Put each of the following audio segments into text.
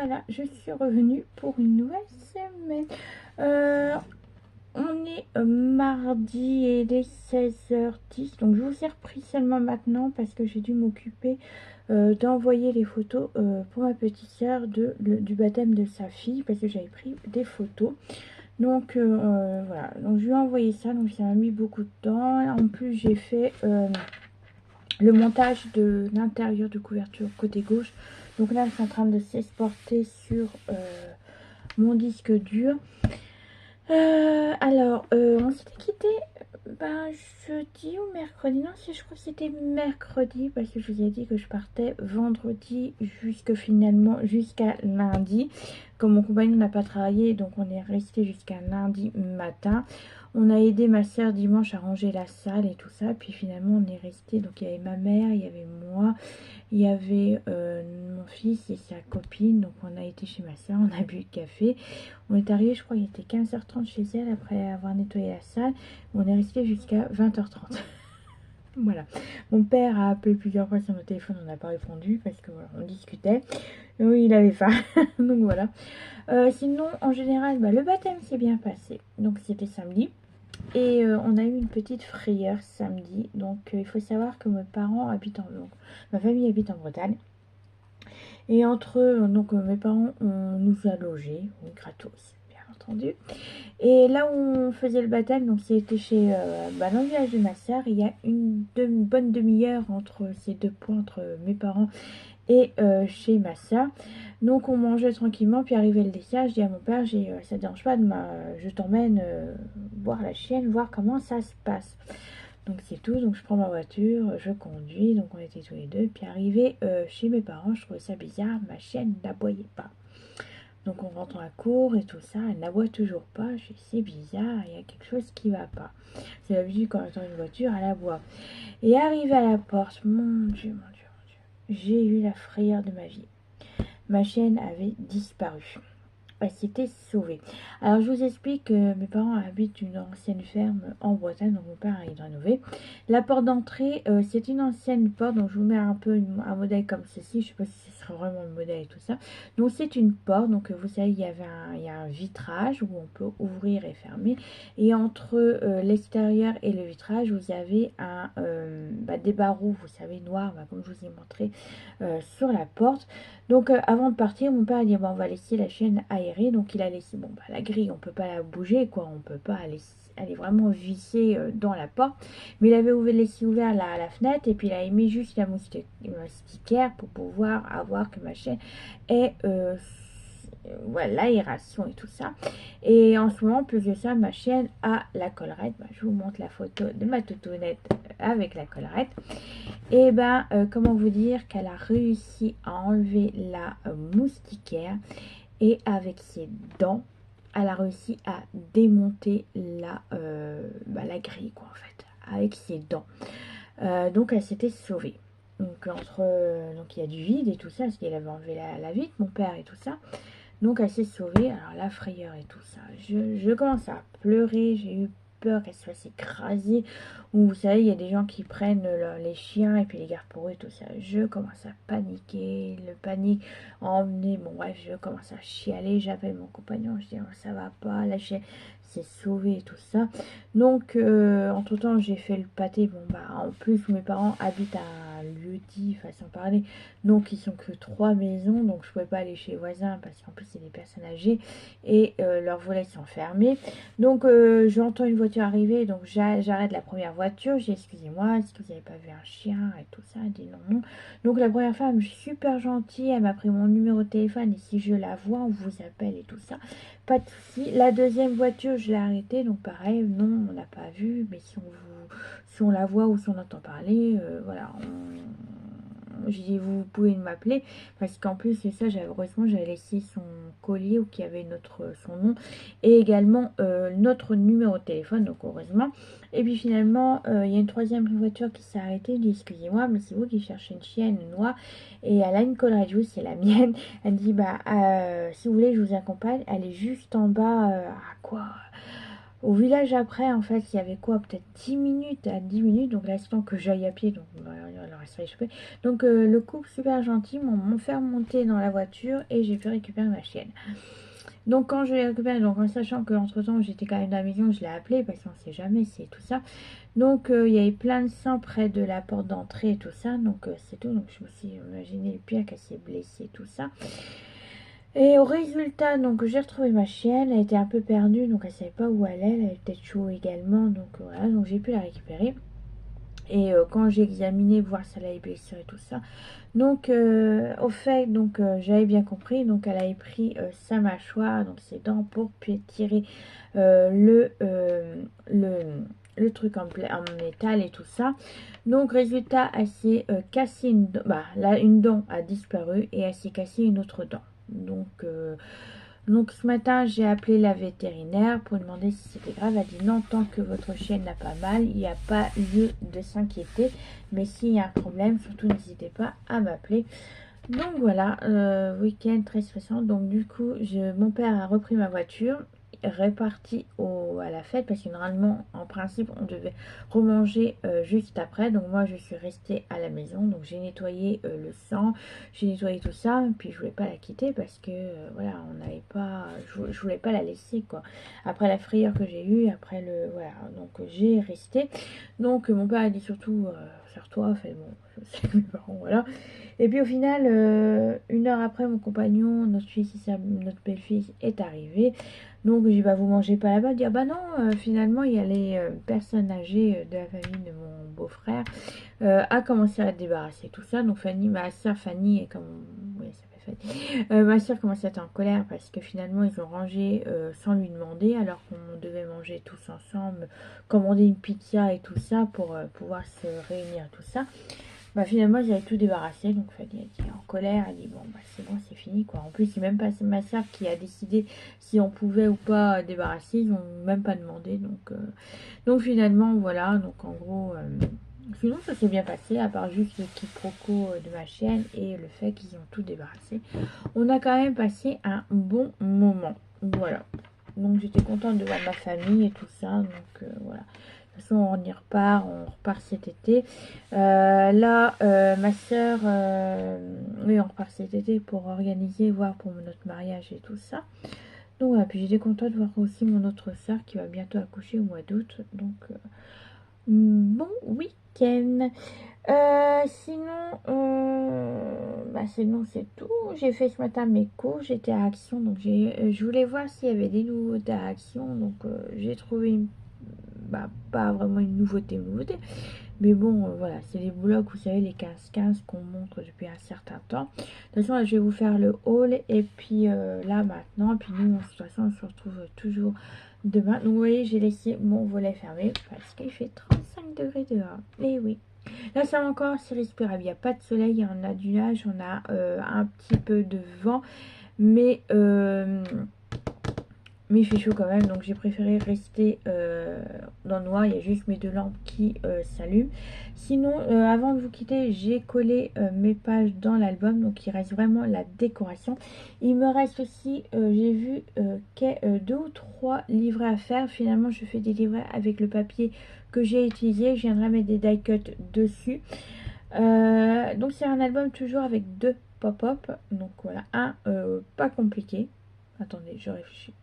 voilà, je suis revenue pour une nouvelle semaine. On est mardi et il est 16h10, donc je vous ai repris seulement maintenant parce que j'ai dû m'occuper d'envoyer les photos pour ma petite soeur du baptême de sa fille, parce que j'avais pris des photos. Donc voilà, donc je lui ai envoyé ça, donc ça m'a mis beaucoup de temps. En plus j'ai fait le montage de l'intérieur de couverture côté gauche. Donc là c'est en train de s'exporter sur mon disque dur. On s'était quitté jeudi ou mercredi. Non, si, je crois que c'était mercredi, parce que je vous ai dit que je partais vendredi jusqu'à lundi. Comme mon compagnon n'a pas travaillé, donc on est resté jusqu'à lundi matin. On a aidé ma soeur dimanche à ranger la salle et tout ça. Puis finalement on est resté, donc il y avait ma mère, il y avait moi, il y avait mon fils et sa copine. Donc on a été chez ma soeur, on a bu le café. On est arrivé, je crois qu'il était 15h30 chez elle après avoir nettoyé la salle. On est resté jusqu'à 20h30. Voilà. Mon père a appelé plusieurs fois sur notre téléphone, on n'a pas répondu parce que voilà, on discutait. Oui, il avait faim. Donc voilà. Sinon, en général, le baptême s'est bien passé. Donc c'était samedi. Et on a eu une petite frayeur samedi. Donc il faut savoir que mes parents habitent ma famille habite en Bretagne. Et entre eux, mes parents, on nous a logés, oui, gratos, bien entendu. Et là où on faisait le baptême, donc c'était chez dans le village de ma soeur, il y a une bonne demi-heure entre ces deux points, entre mes parents et chez ma soeur. Donc on mangeait tranquillement, puis arrivé le dessert, je dis à mon père, ça te dérange pas, je t'emmène voir la chienne, voir comment ça se passe. Donc c'est tout, donc je prends ma voiture, je conduis, donc on était tous les deux. Puis arrivé chez mes parents, je trouvais ça bizarre, ma chienne n'aboyait pas. Donc on rentre dans la cour et tout ça, elle n'aboie toujours pas. Je dis c'est bizarre, il y a quelque chose qui va pas. C'est l'habitude quand on entend une voiture, elle aboie. Et arrivé à la porte, mon Dieu, mon Dieu, mon Dieu, j'ai eu la frayeur de ma vie. Ma chienne avait disparu. Elle s'était sauvée. Alors je vous explique que mes parents habitent une ancienne ferme en Bretagne, donc mon père a rénové. La porte d'entrée, c'est une ancienne porte, donc je vous mets un peu un modèle comme ceci, je ne sais pas si ce sera vraiment le modèle et tout ça. Donc c'est une porte, donc vous savez il y a un vitrage où on peut ouvrir et fermer, et entre l'extérieur et le vitrage vous avez des barreaux, vous savez, noirs, comme je vous ai montré sur la porte. Donc avant de partir, mon père a dit on va laisser la chienne aérer. Donc il a laissé la grille, on peut pas la bouger quoi, on peut pas aller vraiment visser dans la porte, mais il avait laissé ouvert la fenêtre, et puis il a mis juste la moustiquaire pour pouvoir avoir que ma chienne ait l'aération et tout ça. Et en ce moment, plus de ça, ma chienne a la collerette. Je vous montre la photo de ma toutounette avec la collerette. Et comment vous dire qu'elle a réussi à enlever la moustiquaire, et avec ses dents elle a réussi à démonter la grille quoi, en fait, avec ses dents. Donc elle s'était sauvée. Donc il y a du vide et tout ça, parce qu'elle avait enlevé la vitre, mon père et tout ça. Donc elle s'est sauvée. Alors la frayeur et tout ça, je commence à pleurer, j'ai eu peur qu'elle se fasse écraser, ou vous savez il y a des gens qui prennent les chiens et puis les gardent pour eux et tout ça. Je commence à paniquer, le panique emmené, bon bref, je commence à chialer, j'appelle mon compagnon, je dis oh, ça va pas, la chienne s'est sauvée et tout ça. Donc entre temps j'ai fait le pâté. En plus mes parents habitent à Lieu-dit, façon parler, donc ils sont que 3 maisons, donc je pouvais pas aller chez les voisins parce qu'en plus c'est des personnes âgées et leurs volets sont fermés. Donc j'entends une voiture arriver, donc j'arrête la première voiture, j'ai excusez-moi, est-ce que vous n'avez pas vu un chien et tout ça? Elle dit non. Donc la première femme super gentille, elle m'a pris mon numéro de téléphone, et si je la vois on vous appelle et tout ça, pas de souci. La deuxième voiture je l'ai arrêtée, donc pareil, non on n'a pas vu, mais si on la voit ou si on entend parler, voilà, j'ai dit vous pouvez m'appeler, parce qu'en plus c'est ça, heureusement j'avais laissé son collier où il y avait son nom et également notre numéro de téléphone, donc heureusement. Et puis finalement il y a une troisième voiture qui s'est arrêtée. Elle dit excusez-moi mais c'est vous qui cherchez une chienne noire, et elle a une collerette rouge, c'est la mienne. Elle dit si vous voulez je vous accompagne, elle est juste en bas à quoi au village après, en fait, il y avait quoi? Peut-être 10 minutes, à 10 minutes, donc l'instant que j'aille à pied, donc voilà, il reste à échapper. Donc le couple super gentil m'ont fait remonter dans la voiture et j'ai pu récupérer ma chienne. Donc quand je l'ai récupérée, donc en sachant qu'entre temps j'étais quand même dans la maison, je l'ai appelé parce qu'on sait jamais, c'est tout ça. Donc il y avait plein de sang près de la porte d'entrée et tout ça, donc c'est tout. Donc je me suis imaginé le pire, qu'elle s'est blessée, tout ça. Et au résultat, donc j'ai retrouvé ma chienne, elle était un peu perdue, donc elle savait pas où elle est, elle avait peut-être chaud également, donc voilà, donc j'ai pu la récupérer. Et quand j'ai examiné, voir si elle avait blessure et tout ça, donc au fait, donc j'avais bien compris, donc elle avait pris sa mâchoire, donc ses dents pour puis tirer le truc en métal et tout ça. Donc résultat, elle s'est cassée une dent, bah là une dent a disparu et elle s'est cassée une autre dent. Donc ce matin, j'ai appelé la vétérinaire pour demander si c'était grave. Elle a dit non, tant que votre chienne n'a pas mal, il n'y a pas lieu de s'inquiéter. Mais s'il y a un problème, surtout n'hésitez pas à m'appeler. Donc voilà, week-end très stressant. Donc du coup, mon père a repris ma voiture, réparti à la fête, parce que normalement, en principe, on devait remanger juste après. Donc moi, je suis restée à la maison. Donc j'ai nettoyé le sang, j'ai nettoyé tout ça. Puis je voulais pas la quitter parce que voilà, on n'avait pas, je voulais pas la laisser quoi. Après la frayeur que j'ai eue, après le voilà, donc j'ai resté. Donc mon père a dit surtout, sers-toi, fais bon, je sais que mes parents voilà. Et puis au final, une heure après, mon compagnon, notre fils, notre belle-fille est arrivé. Donc j'ai dit, bah vous mangez pas là-bas. Il dit, ah bah non, finalement, il y a les personnes âgées de la famille de mon beau-frère a commencé à débarrasser tout ça. Donc Fanny, ma soeur Fanny, est comme... Oui, ça fait Fanny. Ma soeur commence à être en colère parce que finalement, ils ont rangé sans lui demander, alors qu'on devait manger tous ensemble, commander une pizza et tout ça pour pouvoir se réunir, tout ça. Bah finalement j'avais tout débarrassé, donc Fanny a été en colère, elle dit bon bah c'est bon c'est fini quoi. En plus c'est même pas ma soeur qui a décidé si on pouvait ou pas débarrasser, ils ont même pas demandé donc finalement voilà, donc en gros sinon ça s'est bien passé à part juste le quiproquo de ma chienne et le fait qu'ils ont tout débarrassé. On a quand même passé un bon moment, voilà. Donc j'étais contente de voir ma famille et tout ça, donc voilà. De toute façon, on repart cet été. Là, ma soeur, oui, on repart cet été pour organiser, voir pour notre mariage et tout ça. Donc voilà, puis j'étais contente de voir aussi mon autre soeur qui va bientôt accoucher au mois d'août. Donc, bon week-end. Sinon c'est tout. J'ai fait ce matin mes cours, j'étais à Action, donc je voulais voir s'il y avait des nouveautés à Action. Donc j'ai trouvé pas vraiment une nouveauté, mais bon, voilà, c'est les blocs, vous savez, les 15-15 qu'on montre depuis un certain temps. De toute façon, là, je vais vous faire le haul, et puis là, maintenant, et puis nous, de toute façon, on se retrouve toujours demain. Donc, vous voyez, j'ai laissé mon volet fermé, parce qu'il fait 35 degrés dehors. Et oui. Là, ça va encore, c'est respirable. Il n'y a pas de soleil, il y en a du nuage, on a un petit peu de vent, mais il fait chaud quand même, donc j'ai préféré rester dans le noir. Il y a juste mes deux lampes qui s'allument. Sinon, avant de vous quitter, j'ai collé mes pages dans l'album, donc il reste vraiment la décoration. Il me reste aussi, j'ai vu qu'il y a 2 ou 3 livrets à faire. Finalement, je fais des livrets avec le papier que j'ai utilisé. Je viendrai mettre des die cuts dessus. Donc c'est un album toujours avec 2 pop-up. Donc voilà, un pas compliqué. Attendez, je réfléchis.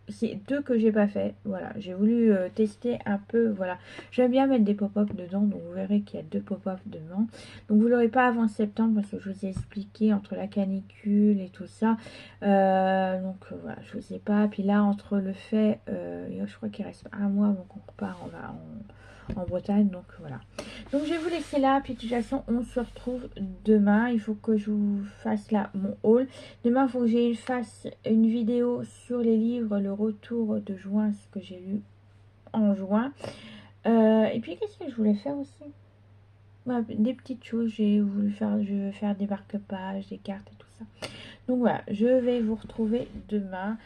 C'est 2 que j'ai pas fait, voilà, j'ai voulu tester un peu, voilà, j'aime bien mettre des pop-up dedans, donc vous verrez qu'il y a 2 pop-up dedans, donc vous l'aurez pas avant septembre parce que je vous ai expliqué entre la canicule et tout ça, voilà, je vous ai pas, puis là entre le fait, je crois qu'il reste un mois avant qu'on repart en Bretagne, donc voilà. Donc je vais vous laisser là, puis de toute façon on se retrouve demain. Il faut que je vous fasse là mon haul. Demain il faut que je fasse une vidéo sur les livres, le retour de juin, ce que j'ai lu en juin. Et puis qu'est-ce que je voulais faire aussi? Voilà, des petites choses, je vais faire des marque-pages, des cartes et tout ça. Donc voilà, je vais vous retrouver demain.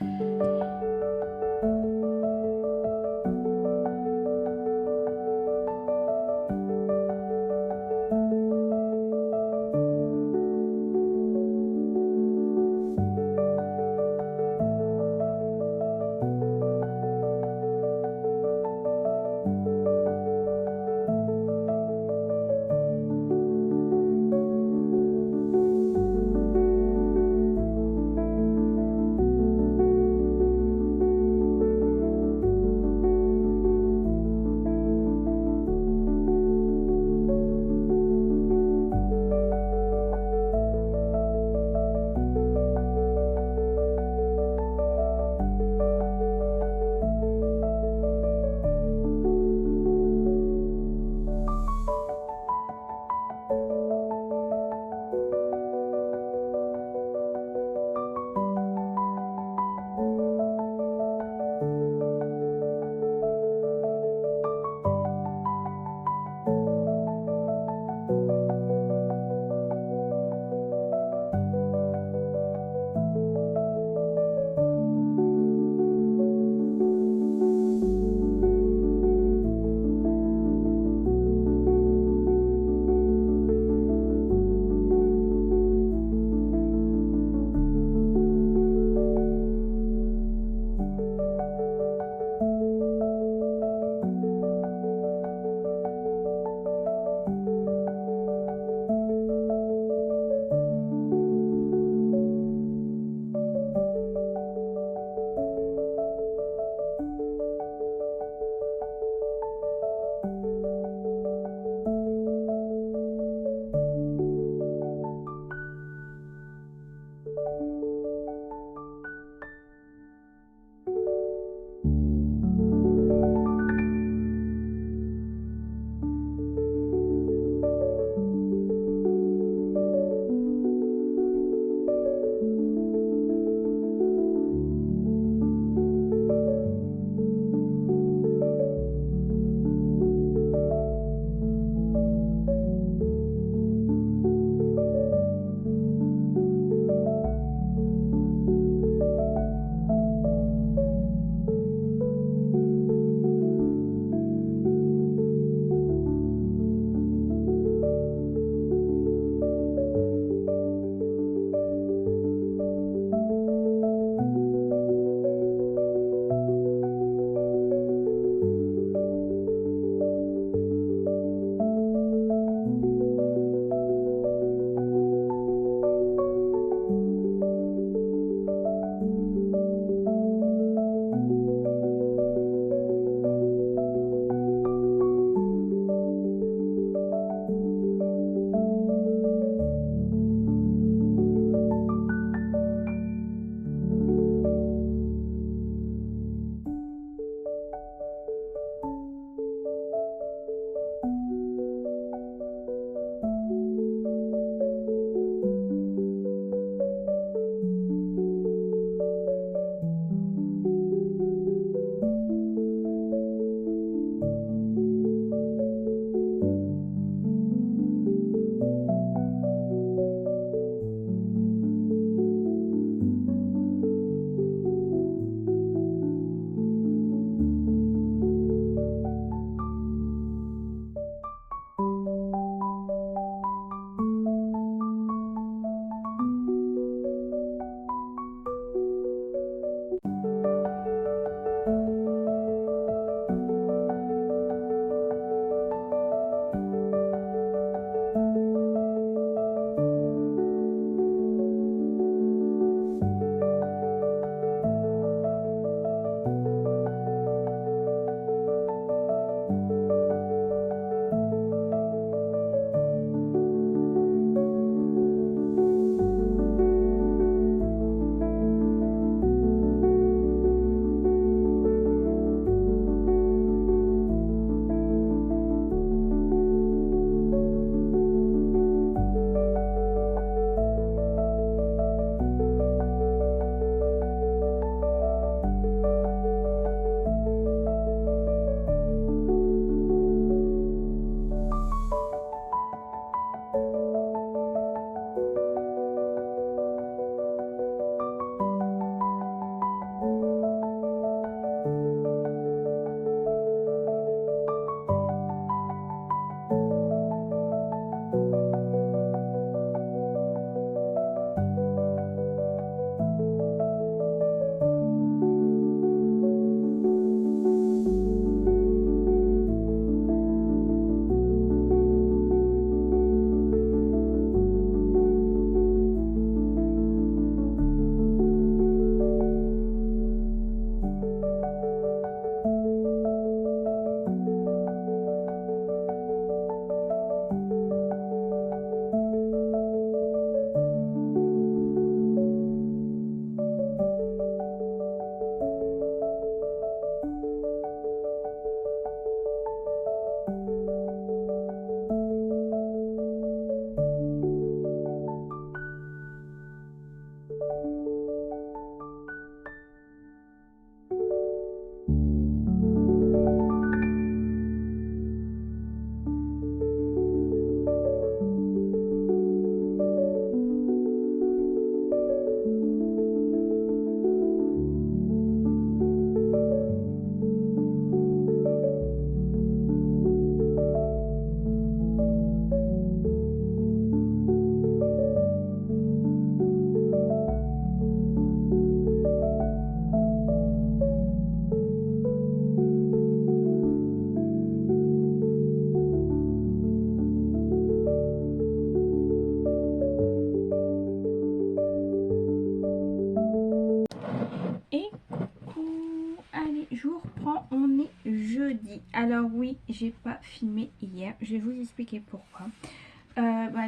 je vous reprends, on est jeudi. Alors oui, j'ai pas filmé hier, je vais vous expliquer pourquoi.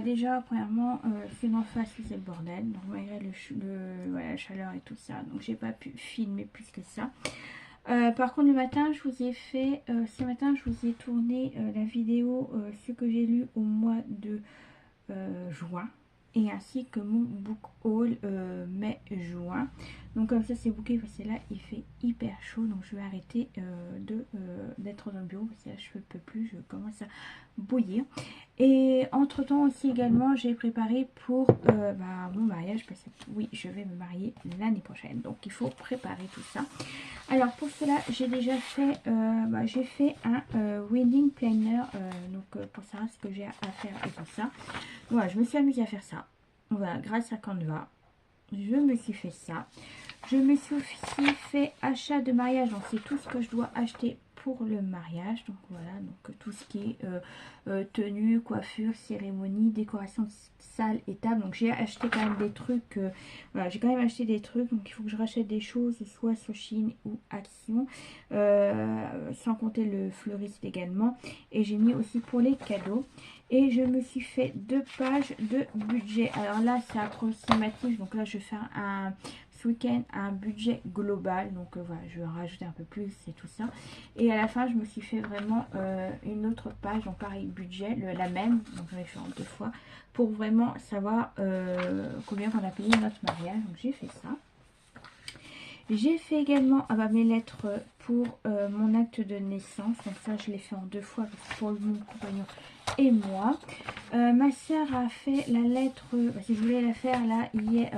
Déjà, premièrement, c'est d'en face, c'est le bordel, donc malgré voilà, la chaleur et tout ça, donc j'ai pas pu filmer plus que ça. Par contre, le matin, je vous ai fait, ce matin, je vous ai tourné la vidéo, ce que j'ai lu au mois de juin, et ainsi que mon book haul mai-juin. Donc comme ça c'est booké parce que là il fait hyper chaud, donc je vais arrêter d'être dans le bureau parce que là je peux plus, je commence à bouillir. Et entre temps aussi également j'ai préparé pour mon mariage parce que oui, je vais me marier l'année prochaine, donc il faut préparer tout ça. Alors pour cela j'ai déjà fait j'ai fait un wedding planner, pour savoir ce que j'ai à faire et tout ça. Voilà, je me suis amusée à faire ça. Voilà, grâce à Canva, je me suis fait ça. Je me suis aussi fait achat de mariage, donc c'est tout ce que je dois acheter pour le mariage. Donc voilà, donc tout ce qui est tenue, coiffure, cérémonie, décoration de salle et table. Donc j'ai acheté quand même des trucs, voilà, j'ai quand même acheté des trucs, donc il faut que je rachète des choses, soit sur Chine ou Action, sans compter le fleuriste également. Et j'ai mis aussi pour les cadeaux. Et je me suis fait 2 pages de budget. Alors là c'est approximatif, donc là je vais faire ce week-end un budget global, donc voilà, je vais en rajouter un peu plus et tout ça. Et à la fin je me suis fait vraiment une autre page, donc pareil budget, la même, donc je vais faire en 2 fois pour vraiment savoir combien on a payé notre mariage. Donc j'ai fait ça. J'ai fait également mes lettres pour mon acte de naissance. Donc ça, je l'ai fait en 2 fois pour mon compagnon et moi. Ma soeur a fait la lettre, parce que je voulais la faire là hier,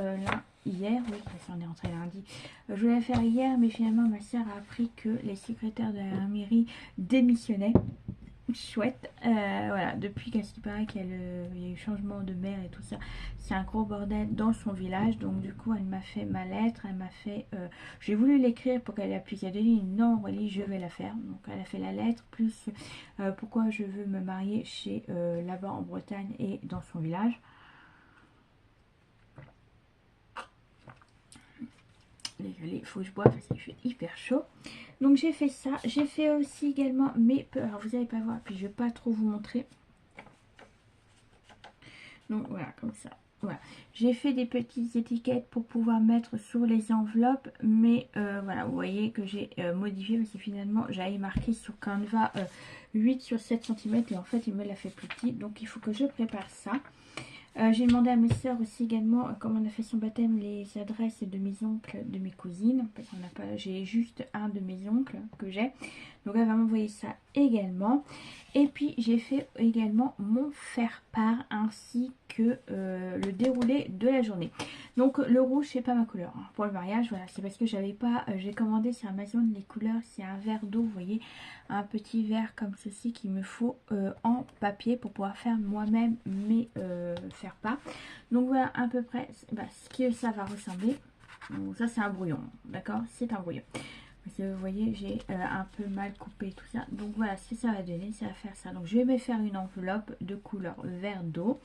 oui, parce qu'on est rentré lundi. Je voulais la faire hier, mais finalement ma soeur a appris que les secrétaires de la mairie démissionnaient. Chouette, voilà, depuis qu'à ce qui paraît qu'il y a eu changement de maire et tout ça, c'est un gros bordel dans son village. Donc du coup elle m'a fait ma lettre, elle m'a fait j'ai voulu l'écrire pour qu'elle puisse la donner. Non Aurélie, je vais la faire. Donc elle a fait la lettre plus pourquoi je veux me marier chez là-bas en Bretagne et dans son village. Désolée, il faut que je boive parce qu'il fait hyper chaud. Donc j'ai fait ça. J'ai fait aussi également mes peurs. Alors vous n'allez pas voir, puis je vais pas trop vous montrer. Donc voilà, comme ça. Voilà. J'ai fait des petites étiquettes pour pouvoir mettre sur les enveloppes. Mais voilà, vous voyez que j'ai modifié parce que finalement j'avais marqué sur Canva 8 sur 7 cm. Et en fait il me l'a fait plus petit. Donc il faut que je prépare ça. J'ai demandé à mes soeurs aussi également, comme on a fait son baptême, les adresses de mes oncles, de mes cousines. Parce qu'on n'a pas, j'ai juste un de mes oncles que j'ai. Donc elle va m'envoyer ça également. Et puis j'ai fait également mon faire-part ainsi que le déroulé de la journée. Donc le rouge c'est pas ma couleur hein, pour le mariage. Voilà, c'est parce que j'avais pas, j'ai commandé sur Amazon les couleurs. C'est un verre d'eau, vous voyez, un petit verre comme ceci qu'il me faut en papier pour pouvoir faire moi-même mes faire-part. Donc voilà à peu près ce que ça va ressembler. Donc, ça c'est un brouillon, d'accord, c'est un brouillon. Vous voyez, j'ai un peu mal coupé tout ça. Donc voilà ce que ça va donner, ça va faire ça. Donc je vais me faire une enveloppe de couleur vert d'eau.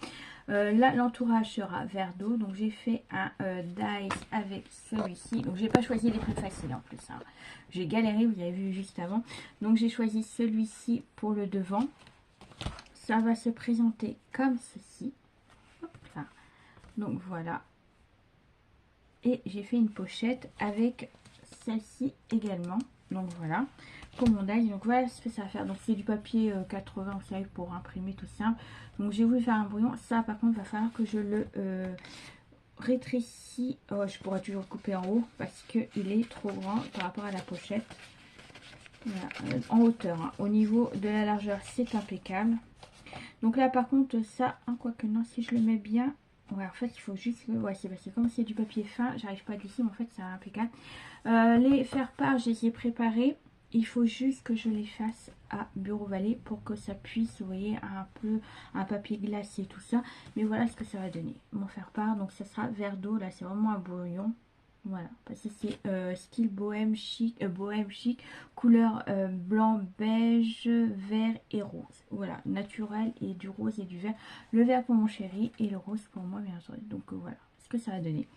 Là l'entourage sera vert d'eau. Donc j'ai fait un dice avec celui-ci. Donc j'ai pas choisi les plus faciles en plus hein. J'ai galéré, vous avez vu juste avant. Donc j'ai choisi celui-ci pour le devant. Ça va se présenter comme ceci. Hop là. Donc voilà. Et j'ai fait une pochette avec celle-ci également. Donc voilà, pour mon dice. Donc voilà ce que ça va faire. Donc c'est du papier 80, vous savez, pour imprimer tout ça. Donc j'ai voulu faire un brouillon. Ça par contre, il va falloir que je le rétrécis. Oh, je pourrais toujours couper en haut parce qu'il est trop grand par rapport à la pochette. Voilà, en hauteur. Hein. Au niveau de la largeur, c'est impeccable. Donc là par contre, ça, hein, quoique non, si je le mets bien... Ouais, en fait, il faut juste... Ouais, c'est parce que comme c'est du papier fin, j'arrive pas d'ici, mais en fait, c'est impeccable. Les faire-part, je les ai préparés. Il faut juste que je les fasse à Bureau Vallée pour que ça puisse, vous voyez, un peu un papier glacé, tout ça. Mais voilà ce que ça va donner. Mon faire-part, donc ça sera vert d'eau. Là, c'est vraiment un brouillon. Voilà, parce que c'est style bohème chic, couleur blanc, beige, vert et rose. Voilà, naturel et du rose et du vert. Le vert pour mon chéri et le rose pour moi, bien entendu. Donc voilà ce que ça va donner.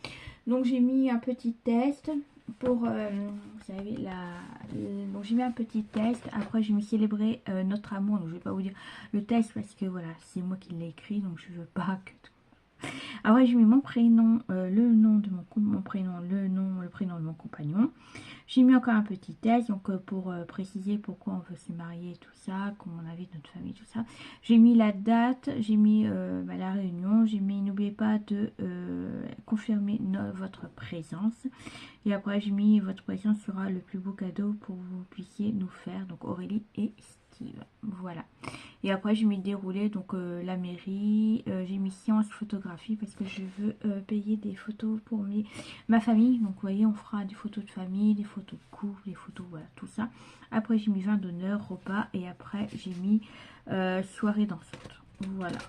Donc j'ai mis un petit test. pour, vous savez, donc j'ai mis un petit test. Après, j'ai mis célébrer notre amour. Donc, je vais pas vous dire le test parce que voilà, c'est moi qui l'ai écrit. Donc, je veux pas que après, j'ai mis mon prénom, le nom de mon prénom, le prénom de mon compagnon. J'ai mis encore un petit test, donc pour préciser pourquoi on veut se marier, tout ça, comment on invite notre famille, tout ça. J'ai mis la date, j'ai mis la réunion, j'ai mis n'oubliez pas de confirmer votre présence. Et après, j'ai mis votre présence sera le plus beau cadeau pour que vous puissiez nous faire, donc Aurélie et Steve. Voilà. Et après j'ai mis déroulé, donc la mairie, j'ai mis séance photographie parce que je veux payer des photos pour ma famille. Donc vous voyez, on fera des photos de famille, des photos de couple, des photos, voilà, tout ça. Après j'ai mis vin d'honneur, repas, et après j'ai mis soirée dansante. Voilà.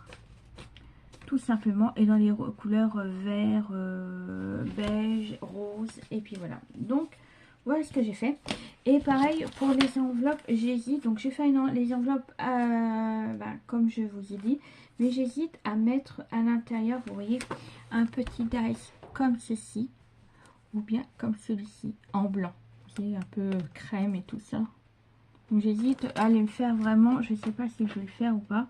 Tout simplement, et dans les couleurs vert, beige, rose, et puis voilà. Donc voilà ce que j'ai fait. Et pareil pour les enveloppes, j'hésite. Donc j'ai fait les enveloppes comme je vous ai dit. Mais j'hésite à mettre à l'intérieur, vous voyez, un petit dice comme ceci. Ou bien comme celui-ci, en blanc. Vous voyez, un peu crème et tout ça. Donc j'hésite à aller me faire vraiment, je ne sais pas si je vais le faire ou pas.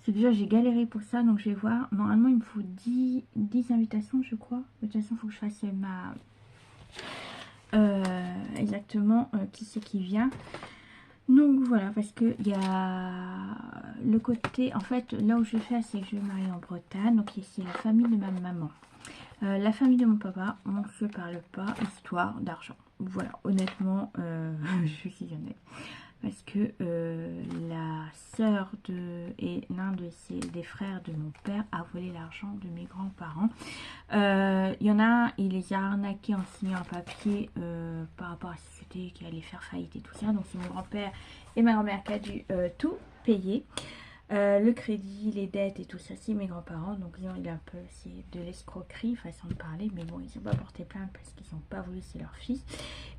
C'est déjà, j'ai galéré pour ça, donc je vais voir. Normalement, il me faut 10 invitations, je crois. De toute façon, il faut que je fasse ma... exactement qui c'est qui vient. Donc voilà, parce que il y a le côté, en fait là où je vais faire, c'est que je vais me marier en Bretagne. Donc ici la famille de ma maman, la famille de mon papa, on ne se parle pas, histoire d'argent. Voilà, honnêtement, je suis honnête. Parce que la sœur et l'un des frères de mon père a volé l'argent de mes grands-parents. Il y en a un, il les a arnaqués en signant un papier par rapport à la société qui allait faire faillite et tout ça. Donc c'est mon grand-père et ma grand-mère qui a dû tout payer. Le crédit, les dettes et tout ça, c'est mes grands-parents. Donc il y a un peu, c'est de l'escroquerie, façon de parler. Mais bon, ils n'ont pas porté plainte parce qu'ils n'ont pas voulu, c'est leur fils.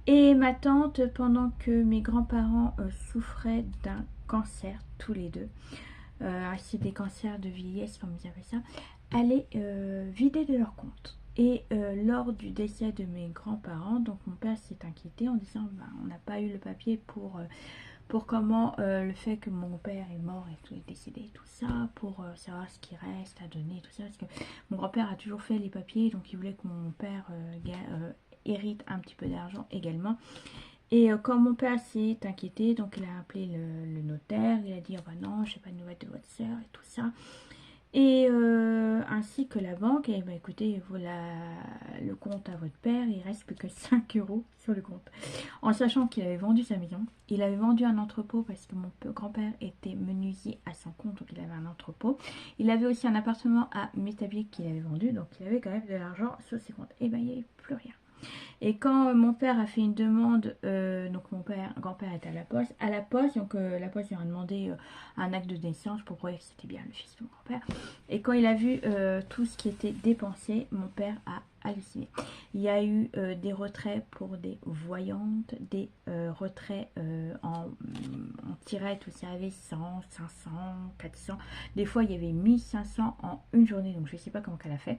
Et ma tante, pendant que mes grands-parents souffraient d'un cancer, tous les deux, c'est des cancers de vieillesse, comme ils appellent ça, allaient vider de leur compte. Et lors du décès de mes grands-parents, donc mon père s'est inquiété en disant on n'a pas eu le papier pour comment le fait que mon père est mort et tout, est décédé et tout ça, pour savoir ce qui reste à donner et tout ça, parce que mon grand-père a toujours fait les papiers, donc il voulait que mon père hérite un petit peu d'argent également. Et quand mon père s'est inquiété, donc il a appelé le notaire, il a dit oh bah non, je n'ai pas de nouvelles de votre soeur et tout ça. Et ainsi que la banque, et bah écoutez, voilà le compte à votre père, il reste plus que 5 € sur le compte. En sachant qu'il avait vendu sa maison, il avait vendu un entrepôt parce que mon grand-père était menuisier à son compte, donc il avait un entrepôt. Il avait aussi un appartement à Métabique qu'il avait vendu, donc il avait quand même de l'argent sur ses comptes. Et ben il n'y avait plus rien. Et quand mon père a fait une demande, donc mon grand-père était à la poste, donc la poste lui a demandé un acte de naissance pour prouver que c'était bien le fils de mon grand-père. Et quand il a vu tout ce qui était dépensé, mon père a halluciné. Il y a eu des retraits pour des voyantes, des retraits en tirette où ça avait 100, 500, 400. Des fois il y avait 1500 en une journée, donc je ne sais pas comment elle a fait.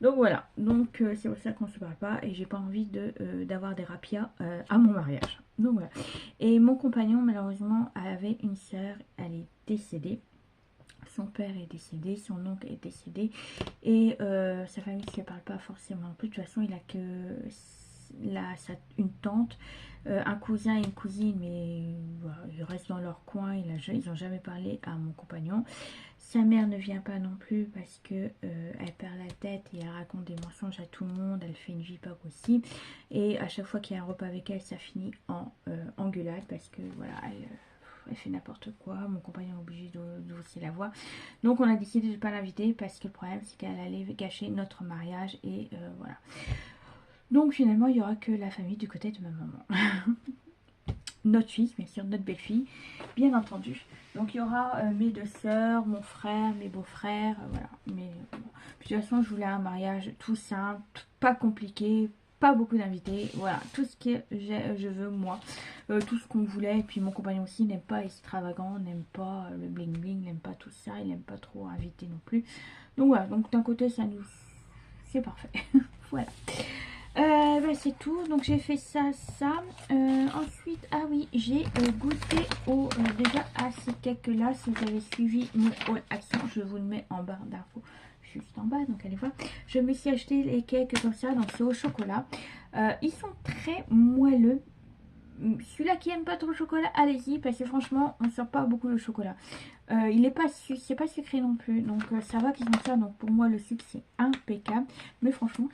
Donc voilà, donc c'est pour ça qu'on ne se parle pas et j'ai pas envie d'avoir des rapias à mon mariage. Donc voilà. Et mon compagnon malheureusement avait une sœur, elle est décédée. Son père est décédé, son oncle est décédé et sa famille ne se parle pas forcément non plus. De toute façon, il a que une tante, un cousin et une cousine, mais voilà, ils restent dans leur coin, ils n'ont jamais parlé à mon compagnon. Sa mère ne vient pas non plus parce que elle perd la tête et elle raconte des mensonges à tout le monde, elle fait une vie pas possible. Et à chaque fois qu'il y a un repas avec elle, ça finit en engueulade parce que voilà, elle fait n'importe quoi. Mon compagnon est obligé d'hausser la voix. Donc on a décidé de ne pas l'inviter parce que le problème c'est qu'elle allait gâcher notre mariage et voilà. Donc finalement il n'y aura que la famille du côté de ma maman. Notre fils, bien sûr, notre belle-fille, bien entendu. Donc il y aura mes deux sœurs, mon frère, mes beaux-frères, voilà. Mais bon. De toute façon, je voulais un mariage tout simple, pas compliqué, pas beaucoup d'invités. Voilà, tout ce que je veux moi, tout ce qu'on voulait. Et puis mon compagnon aussi n'aime pas extravagant, n'aime pas le bling bling, n'aime pas tout ça, il n'aime pas trop inviter non plus. Donc voilà, donc d'un côté ça nous, c'est parfait. Voilà. Bah, c'est tout. Donc j'ai fait ça. Ensuite, ah oui, j'ai goûté au déjà à ces cakes là. Si vous avez suivi mon haul action, je vous le mets en barre d'infos juste en bas. Donc allez voir. Je me suis acheté les cakes comme ça. Donc c'est au chocolat. Ils sont très moelleux. Celui-là qui aime pas trop le chocolat, allez-y, parce que franchement, on sent pas beaucoup le chocolat. Il est pas c'est pas sucré non plus, donc ça va qu'ils ont ça. Donc pour moi, le sucre c'est impeccable. Mais franchement,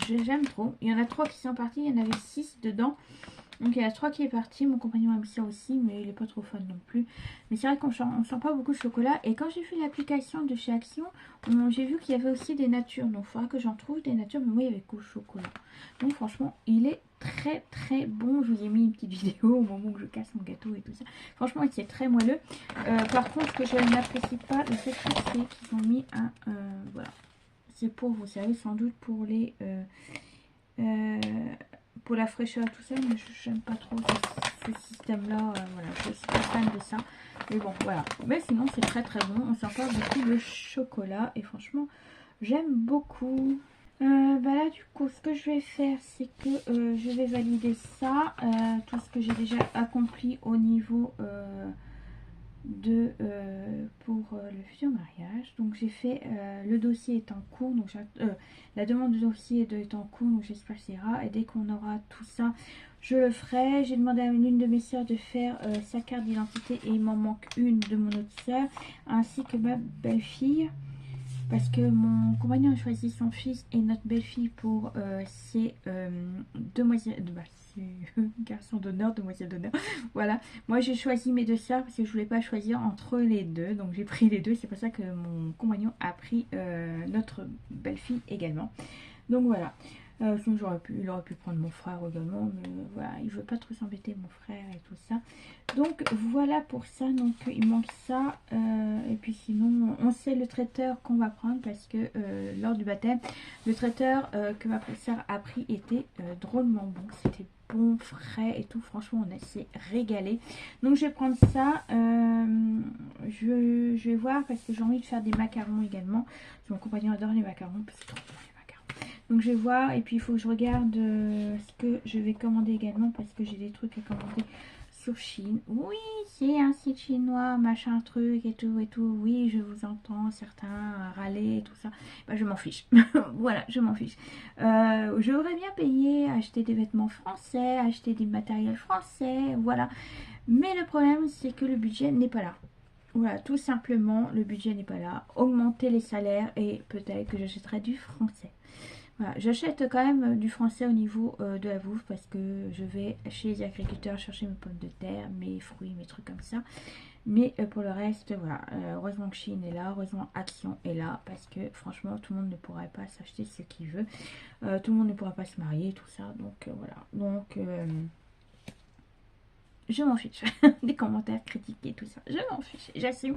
j'aime trop. Il y en a 3 qui sont partis, il y en avait 6 dedans. Donc il y en a 3 qui est parti. Mon compagnon a mis ça aussi, mais il est pas trop fan non plus. Mais c'est vrai qu'on sent pas beaucoup de chocolat. Et quand j'ai fait l'application de chez Action, j'ai vu qu'il y avait aussi des natures. Donc il faudra que j'en trouve des natures, mais moi il y avait qu'au chocolat. Donc franchement, il est très très bon. Je vous ai mis une petite vidéo au moment où je casse mon gâteau et tout ça. Franchement, il est très moelleux. Par contre, ce que je n'apprécie pas, c'est qu'ils ont mis un... voilà. C'est pour, vous savez, sans doute pour les... pour la fraîcheur, tout ça, mais j'aime pas trop ce système-là. Voilà, je suis pas fan de ça. Mais bon, voilà. Mais sinon, c'est très très bon. On sent pas beaucoup le chocolat. Et franchement, j'aime beaucoup. Bah là, du coup, ce que je vais faire, c'est que je vais valider ça. Tout ce que j'ai déjà accompli au niveau pour le futur mariage. Donc j'ai fait le dossier est en cours, donc la demande de dossier est en cours, donc j'espère que ça ira. Et dès qu'on aura tout ça, je le ferai. J'ai demandé à l'une de mes soeurs de faire sa carte d'identité et il m'en manque une de mon autre soeur, ainsi que ma belle-fille. Parce que mon compagnon a choisi son fils et notre belle-fille pour ses demoiselles, garçons d'honneur, demoiselles d'honneur. Voilà, moi j'ai choisi mes 2 sœurs parce que je voulais pas choisir entre les deux. Donc j'ai pris les deux, c'est pour ça que mon compagnon a pris notre belle-fille également. Donc voilà. Sinon il aurait pu prendre mon frère également, mais voilà, il veut pas trop s'embêter mon frère et tout ça. Donc voilà pour ça. Donc il manque ça, et puis sinon on sait le traiteur qu'on va prendre parce que lors du baptême, le traiteur que ma soeur a pris était drôlement bon. C'était bon, frais et tout. Franchement, on s'est régalé. Donc je vais prendre ça. Je vais voir parce que j'ai envie de faire des macarons également. Mon compagnon adore les macarons, parce que c'est trop bon les macarons. Donc je vais voir, et puis il faut que je regarde ce que je vais commander également parce que j'ai des trucs à commander sur Chine. Oui, c'est un site chinois, machin truc et tout et tout. Oui, je vous entends certains râler et tout ça. Bah, je m'en fiche. Voilà, je m'en fiche. J'aurais bien payé, acheter des vêtements français, acheter des matériels français, voilà. Mais le problème, c'est que le budget n'est pas là. Voilà, tout simplement, le budget n'est pas là. Augmenter les salaires et peut-être que j'achèterai du français. Voilà, j'achète quand même du français au niveau de la bouffe parce que je vais chez les agriculteurs chercher mes pommes de terre, mes fruits, mes trucs comme ça. Mais pour le reste, voilà, heureusement que Chine est là, heureusement Action est là parce que franchement, tout le monde ne pourrait pas s'acheter ce qu'il veut. Tout le monde ne pourra pas se marier, tout ça. Donc voilà, donc... je m'en fiche des commentaires critiques et tout ça, je m'en fiche, j'assume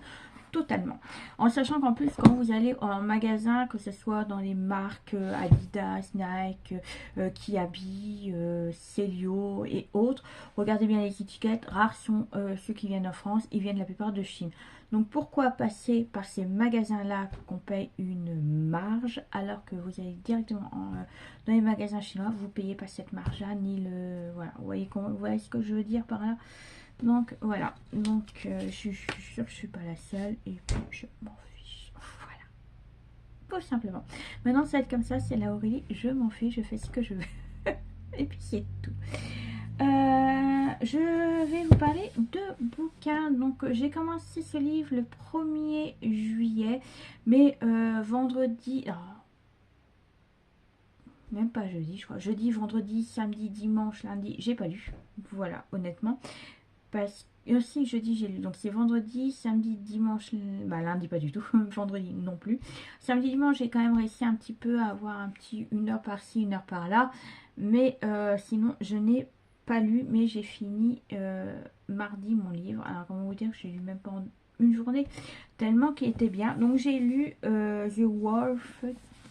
totalement, en sachant qu'en plus quand vous allez en magasin, que ce soit dans les marques Adidas, Nike, Kiabi, Celio et autres, regardez bien les étiquettes, rares sont ceux qui viennent en France, ils viennent la plupart de Chine. Donc pourquoi passer par ces magasins là qu'on paye une marge alors que vous allez directement dans les magasins chinois, vous ne payez pas cette marge là ni le... Voilà, vous voyez ce que je veux dire par là. Donc voilà, donc je suis sûre que je suis pas la seule et puis je m'en fiche. Voilà, tout simplement. Maintenant ça va être comme ça, c'est la Aurélie, je m'en fiche, je fais ce que je veux. Et puis c'est tout. Je vais vous parler de bouquins. Donc j'ai commencé ce livre le 1er juillet, mais vendredi... Oh, même pas jeudi, je crois. Jeudi, vendredi, samedi, dimanche, lundi, j'ai pas lu. Voilà, honnêtement. Parce que aussi jeudi j'ai lu. Donc c'est vendredi, samedi, dimanche, bah lundi pas du tout, vendredi non plus. Samedi, dimanche j'ai quand même réussi un petit peu à avoir un petit 1 heure par-ci, 1 heure par-là. Mais sinon je n'ai pas lu, mais j'ai fini mardi mon livre. Alors comment vous dire que j'ai lu même pas en une journée, tellement qu'il était bien. Donc j'ai lu The Wolf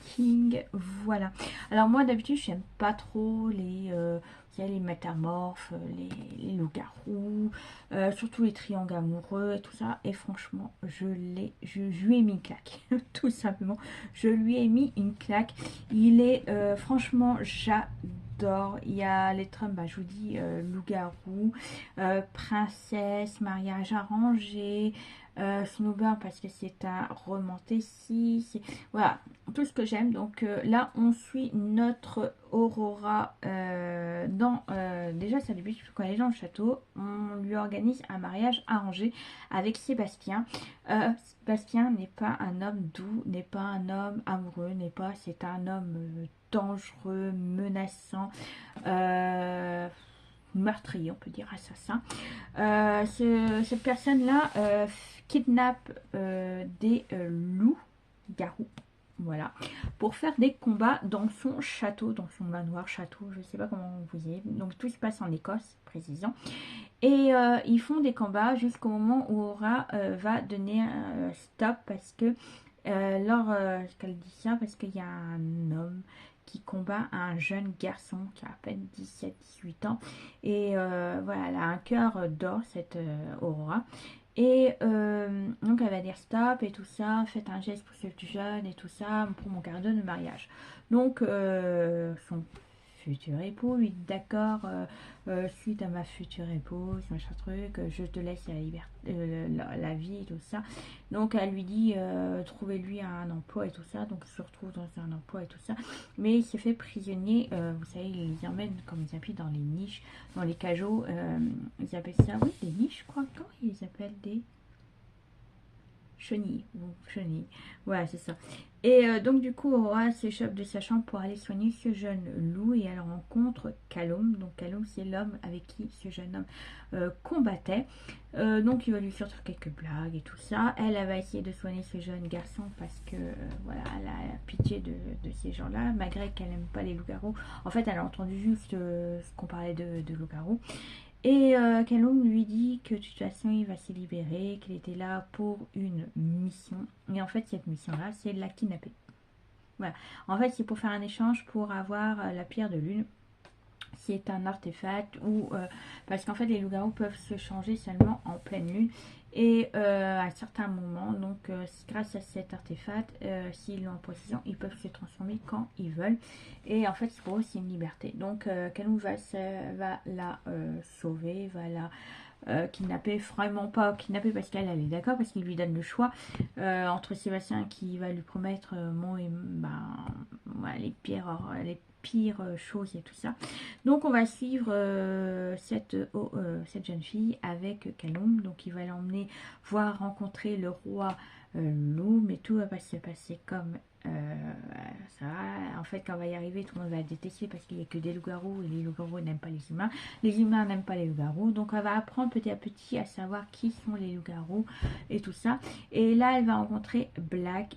King, voilà. Alors moi d'habitude je n'aime pas trop les vous c'est les métamorphes, les loups-garous, surtout les triangles amoureux et tout ça. Et franchement, je lui ai mis une claque, tout simplement. Je lui ai mis une claque. Il est, franchement, j'adore. Il y a les trams, bah, je vous dis, loup-garou, princesse, mariage arrangé, Snowbird parce que c'est un romantici, voilà, tout ce que j'aime. Donc là, on suit notre Aurora déjà ça débute quand elle est dans le château. On lui organise un mariage arrangé avec Sébastien. Sébastien n'est pas un homme doux, n'est pas un homme amoureux, c'est un homme dangereux, menaçant, meurtrier, on peut dire, assassin. Cette personne-là kidnappe des loups-garous, voilà, pour faire des combats dans son château, dans son manoir château, je ne sais pas comment vous voyez. Donc tout se passe en Écosse, précisons. Et ils font des combats jusqu'au moment où Aura va donner un stop parce que qu'elle dit ça parce qu'il y a un homme qui combat un jeune garçon qui a à peine 17-18 ans et voilà, elle a un cœur d'or, cette Aurora. Et donc elle va dire stop et tout ça, faites un geste pour ce jeune et tout ça pour mon cadeau de mariage. Donc son futur époux lui dit d'accord, suite à ma future épouse, machin truc, je te laisse la liberté, la vie et tout ça. Donc elle lui dit trouvez-lui un emploi et tout ça. Donc il se retrouve dans un emploi et tout ça, mais il se fait prisonnier. Vous savez, ils les emmènent comme ils appellent dans les niches, dans les cageots, ils appellent ça, oui, des niches, je crois. Comment ils les appellent? Des chenilles, ou chenilles, voilà, c'est ça. Et donc du coup Aurora s'échappe de sa chambre pour aller soigner ce jeune loup et elle rencontre Callum. Donc Callum, c'est l'homme avec qui ce jeune homme combattait. Donc il va lui sortir quelques blagues et tout ça. Elle va essayer de soigner ce jeune garçon parce que voilà, elle a pitié de ces gens-là, malgré qu'elle n'aime pas les loups-garous. En fait, elle a entendu juste ce qu'on parlait de loups-garous. Et Callum lui dit que de toute façon il va se libérer, qu'il était là pour une mission. Et en fait cette mission-là, c'est la kidnapper. Voilà. En fait c'est pour faire un échange pour avoir la pierre de lune. C'est un artefact ou parce qu'en fait les loups-garous peuvent se changer seulement en pleine lune et à un certain moment. Donc grâce à cet artefact, s'ils l'ont en possession, ils peuvent se transformer quand ils veulent. Et en fait pour eux c'est une liberté. Donc Callum va la sauver, va la kidnapper, vraiment pas kidnapper parce qu'elle est d'accord, parce qu'il lui donne le choix entre Sébastien qui va lui promettre les pires choses et tout ça. Donc on va suivre cette jeune fille avec Callum. Donc il va l'emmener voir rencontrer le roi loup, mais tout va pas se passer comme ça. En fait quand on va y arriver, tout le monde va détester parce qu'il n'y a que des loups-garous et les loups-garous n'aiment pas les humains n'aiment pas les loups-garous. Donc on va apprendre petit à petit à savoir qui sont les loups-garous et tout ça. Et là elle va rencontrer Blake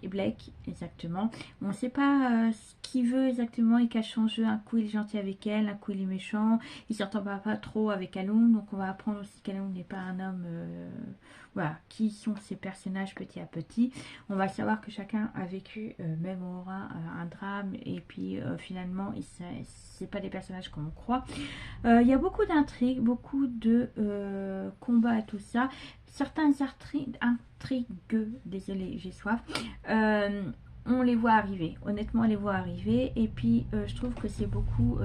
exactement. On ne sait pas ce qu'il veut exactement, il cache son jeu. Un coup il est gentil avec elle, un coup il est méchant, il s'entend pas trop avec Callum. Donc on va apprendre aussi que Callum n'est pas un homme, voilà, qui sont ces personnages petit à petit. On va savoir que chacun a vécu, même Aura, un drame, et puis finalement c'est pas des personnages comme on croit. Il y a beaucoup d'intrigues, beaucoup de combats et tout ça. Certains intrigues, désolé j'ai soif, on les voit arriver, honnêtement on les voit arriver. Et puis je trouve que c'est beaucoup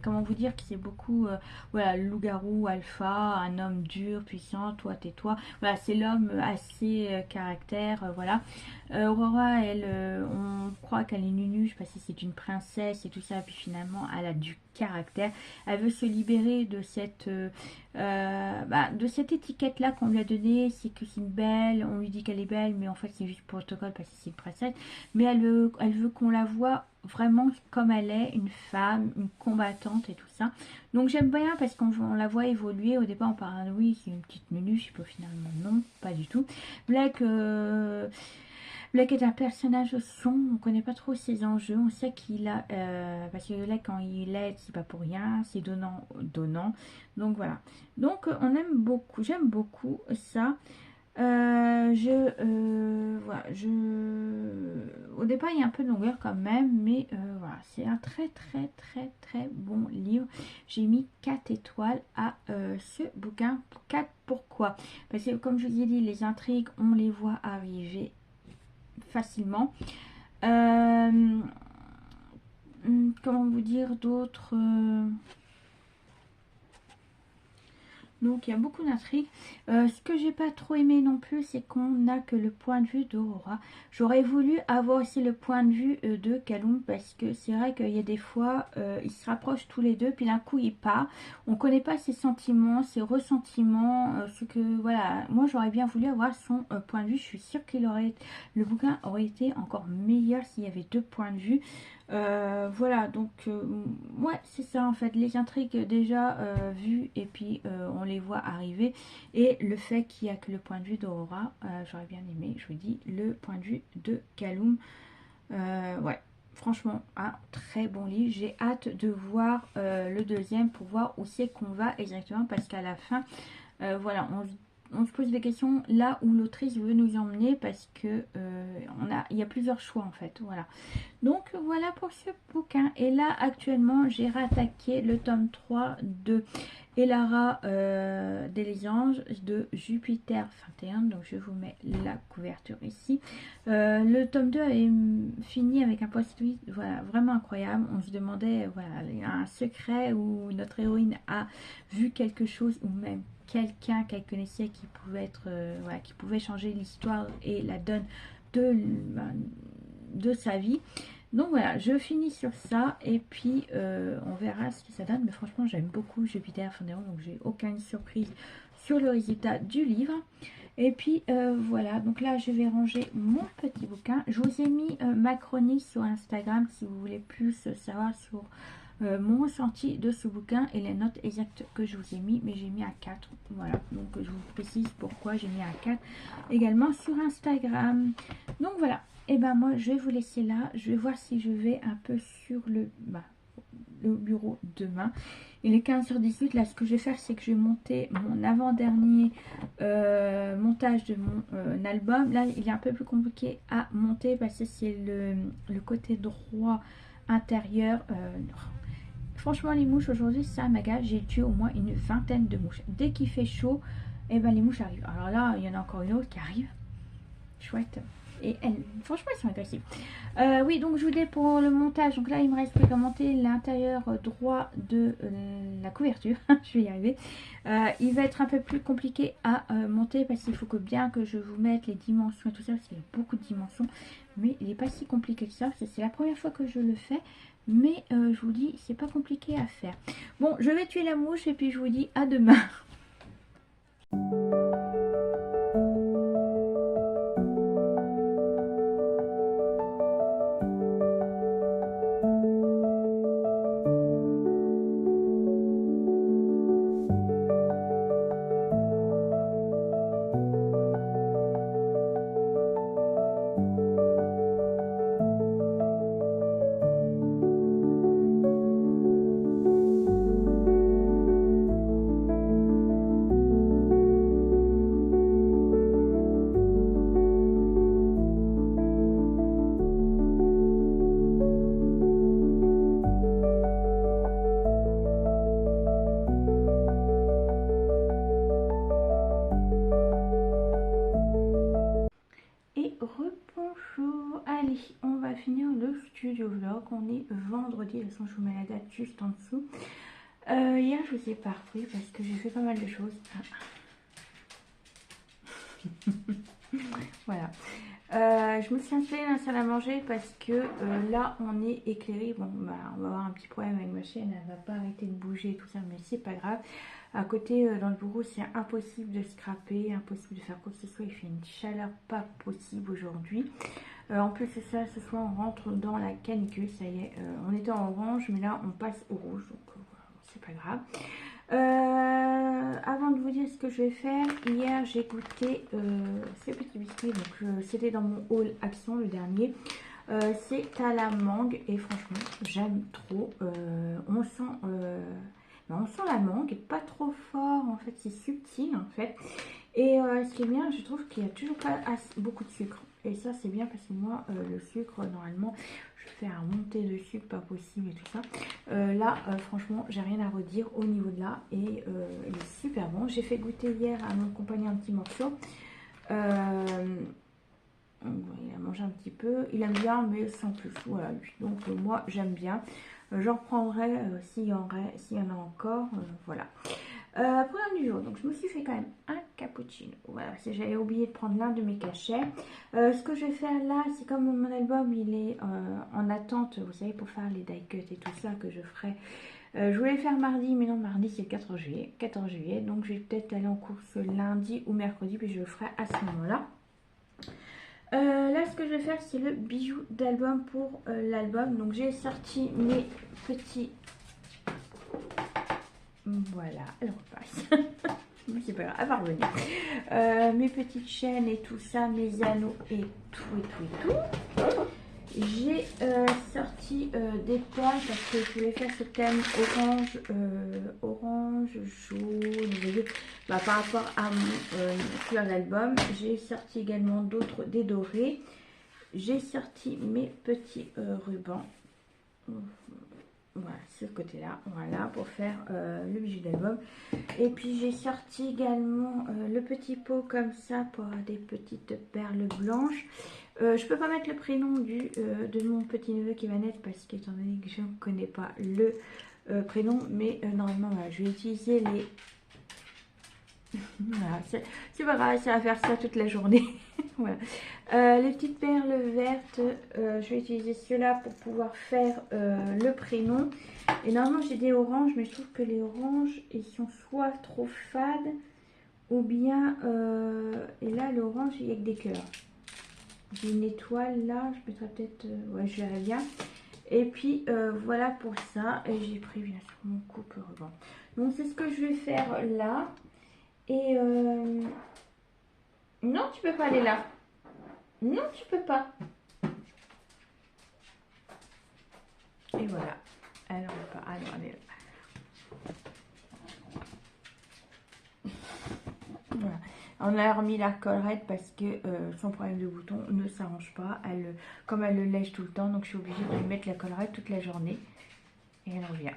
comment vous dire, que c'est beaucoup voilà, loup-garou alpha, un homme dur, puissant, toi tais-toi, voilà, c'est l'homme assez caractère, voilà. Aurora, elle, on croit qu'elle est nunuche parce que c'est une princesse et tout ça, puis finalement elle a du caractère. Elle veut se libérer de cette étiquette là qu'on lui a donnée, c'est que c'est une belle, on lui dit qu'elle est belle, mais en fait c'est juste protocole parce que c'est une princesse. Mais elle veut qu'on la voit vraiment comme elle est, une femme, une combattante et tout ça. Donc j'aime bien parce qu'on la voit évoluer. Au départ on parle, oui c'est une petite nunuche, puis finalement non, pas du tout. Blake est un personnage sombre, on ne connaît pas trop ses enjeux. On sait qu'il a, parce que là quand il aide, c'est pas pour rien, c'est donnant. Donc voilà. Donc on aime beaucoup, j'aime beaucoup ça. Voilà, au départ il y a un peu de longueur quand même, mais voilà, c'est un très bon livre. J'ai mis 4 étoiles à ce bouquin. 4 pourquoi? Parce que comme je vous ai dit, les intrigues, on les voit arriver facilement. Comment vous dire d'autres donc il y a beaucoup d'intrigues. Ce que j'ai pas trop aimé non plus, c'est qu'on n'a que le point de vue d'Aurora. J'aurais voulu avoir aussi le point de vue de Kaloum, parce que c'est vrai qu'il y a des fois, ils se rapprochent tous les deux, puis d'un coup il part. On connaît pas ses sentiments, ses ressentiments, ce que voilà. Moi j'aurais bien voulu avoir son point de vue. Je suis sûre le bouquin aurait été encore meilleur s'il y avait deux points de vue. Voilà, donc ouais, c'est ça en fait, les intrigues déjà vues, et puis on les voit arriver, et le fait qu'il n'y a que le point de vue d'Aurora, j'aurais bien aimé, je vous dis, le point de vue de Kaloum. Ouais, franchement, un très bon livre. J'ai hâte de voir le deuxième pour voir où c'est qu'on va exactement, parce qu'à la fin, voilà, on se pose des questions là où l'autrice veut nous emmener, parce que il y a plusieurs choix en fait, voilà. Donc voilà pour ce bouquin. Et là actuellement j'ai rattaqué le tome 3 de Elara des Légendes de Jupiter 21. Donc je vous mets la couverture ici. Le tome 2 est fini avec un post-it, voilà, vraiment incroyable. On se demandait, voilà, il y a un secret où notre héroïne a vu quelque chose, ou même quelqu'un qu'elle connaissait qui pouvait être voilà, qui pouvait changer l'histoire et la donne de sa vie. Donc voilà, je finis sur ça, et puis on verra ce que ça donne. Mais franchement j'aime beaucoup Jupiter Fondéon, donc j'ai aucune surprise sur le résultat du livre. Et puis voilà, donc là je vais ranger mon petit bouquin. Je vous ai mis ma chronique sur Instagram si vous voulez plus savoir sur mon ressenti de ce bouquin et les notes exactes que je vous ai mis, mais j'ai mis à 4. Voilà, donc je vous précise pourquoi j'ai mis à 4 également sur Instagram. Donc voilà, et ben moi je vais vous laisser là. Je vais voir si je vais un peu sur le bureau demain. Il est 15h18. Là ce que je vais faire, c'est que je vais monter mon avant-dernier montage de mon album. Là il est un peu plus compliqué à monter parce que c'est le côté droit intérieur. Franchement les mouches aujourd'hui ça m'agace. J'ai tué au moins une vingtaine de mouches. Dès qu'il fait chaud, et ben les mouches arrivent. Alors là il y en a encore une autre qui arrive. Chouette. Et elles, franchement elles sont agressives. Oui, donc je vous dis pour le montage. Donc là il me reste plus qu'à monter l'intérieur droit de la couverture. Je vais y arriver. Il va être un peu plus compliqué à monter, parce qu'il faut bien que je vous mette les dimensions et tout ça, parce qu'il y a beaucoup de dimensions. Mais il n'est pas si compliqué que ça. C'est la première fois que je le fais. Mais je vous dis, c'est pas compliqué à faire. Bon, je vais tuer la mouche et puis je vous dis à demain. Rebonjour, allez, on va finir le studio vlog. On est vendredi, de toute façon je vous mets la date juste en dessous. Hier je vous ai pas repris parce que j'ai fait pas mal de choses. Voilà. Je me suis installée dans la salle à manger parce que là on est éclairé. Bon bah on va avoir un petit problème avec ma chaîne, elle va pas arrêter de bouger et tout ça, mais c'est pas grave. À côté dans le bureau c'est impossible de scraper, impossible de faire quoi que ce soit, il fait une chaleur pas possible aujourd'hui. En plus de ça, ce soir on rentre dans la canicule, ça y est, on était en orange mais là on passe au rouge, donc voilà, c'est pas grave. Avant de vous dire ce que je vais faire, hier j'ai goûté ces petits biscuits, donc c'était dans mon haul Action, le dernier. C'est à la mangue et franchement j'aime trop. On sent la mangue, pas trop fort en fait, c'est subtil en fait. Et ce qui est bien, je trouve qu'il n'y a toujours pas beaucoup de sucre. Et ça, c'est bien parce que moi, le sucre, normalement, je fais un montée de sucre pas possible et tout ça. Là, franchement, j'ai rien à redire au niveau de là. Et il est super bon. J'ai fait goûter hier à mon compagnon un petit morceau. Il a mangé un petit peu. Il aime bien, mais sans plus. Voilà, lui. Donc, moi, j'aime bien. J'en reprendrai s'il y en a encore. Voilà. Programme du jour, donc je me suis fait quand même un cappuccino. Voilà, j'avais oublié de prendre l'un de mes cachets. Ce que je vais faire là, c'est comme mon album il est en attente, vous savez, pour faire les die cuts et tout ça que je ferai. Je voulais faire mardi, mais non, mardi c'est le 14 juillet. 14 juillet, donc je vais peut-être aller en course lundi ou mercredi, puis je le ferai à ce moment-là. Là, ce que je vais faire, c'est le bijou d'album pour l'album. Donc, j'ai sorti mes petits. Voilà, elle repasse. Mais c'est pas grave, elle va revenir. Mes petites chaînes et tout ça, mes anneaux et tout. J'ai sorti des perles parce que je voulais faire ce thème orange, jaune, vous voyez, par rapport à mon couleur d'album. J'ai sorti également d'autres, des dorés. J'ai sorti mes petits rubans. Voilà, ce côté-là, voilà, pour faire le bijou d'album. Et puis j'ai sorti également le petit pot comme ça pour des petites perles blanches. Je peux pas mettre le prénom de mon petit neveu qui va naître parce qu'étant donné que je ne connais pas le prénom, mais normalement voilà, je vais utiliser les... Voilà, c'est pas grave, ça va faire ça toute la journée. Voilà. Les petites perles vertes, je vais utiliser ceux-là pour pouvoir faire le prénom. Et normalement j'ai des oranges, mais je trouve que les oranges, ils sont soit trop fades, ou bien, et là l'orange, il y a que des cœurs. J'ai une étoile là, je mettrai peut-être, ouais je verrai bien. Et puis voilà pour ça, et j'ai pris bien sûr mon coupe-ruban. Donc c'est ce que je vais faire là. Et non, tu peux pas aller là. Non, tu peux pas. Et voilà. Alors, elle est là. Voilà. On a remis la collerette parce que son problème de bouton ne s'arrange pas. Comme elle le lèche tout le temps, donc je suis obligée de lui mettre la collerette toute la journée. Et elle revient.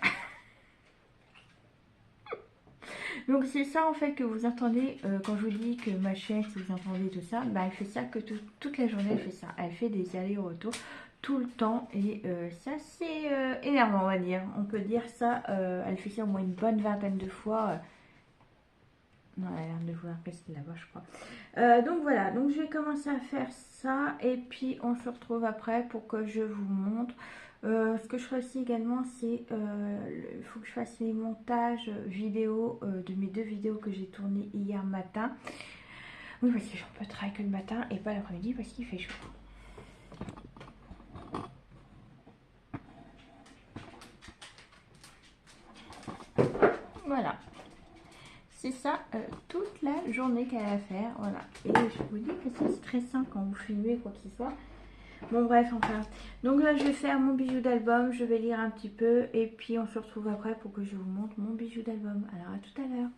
Donc c'est ça en fait que vous entendez quand je vous dis que ma chaîne, si vous entendez tout ça, bah, elle fait ça que toute la journée, elle fait ça. Elle fait des allers-retours tout le temps et ça c'est énervant on va dire. On peut dire ça, elle fait ça au moins une bonne vingtaine de fois. Non, elle a l'air de vouloir rester là-bas je crois. Donc voilà, donc je vais commencer à faire ça et puis on se retrouve après pour que je vous montre. Ce que je ferai aussi également, c'est il faut que je fasse les montages vidéo de mes 2 vidéos que j'ai tournées hier matin. Oui, parce que j'en peux travailler que le matin et pas l'après-midi parce qu'il fait chaud. Voilà. C'est ça toute la journée qu'elle a à faire. Voilà. Et je vous dis que c'est stressant quand vous filmez quoi que ce soit. Bon bref, enfin. Donc là je vais faire mon bijou d'album, je vais lire un petit peu et puis on se retrouve après pour que je vous montre mon bijou d'album. Alors à tout à l'heure.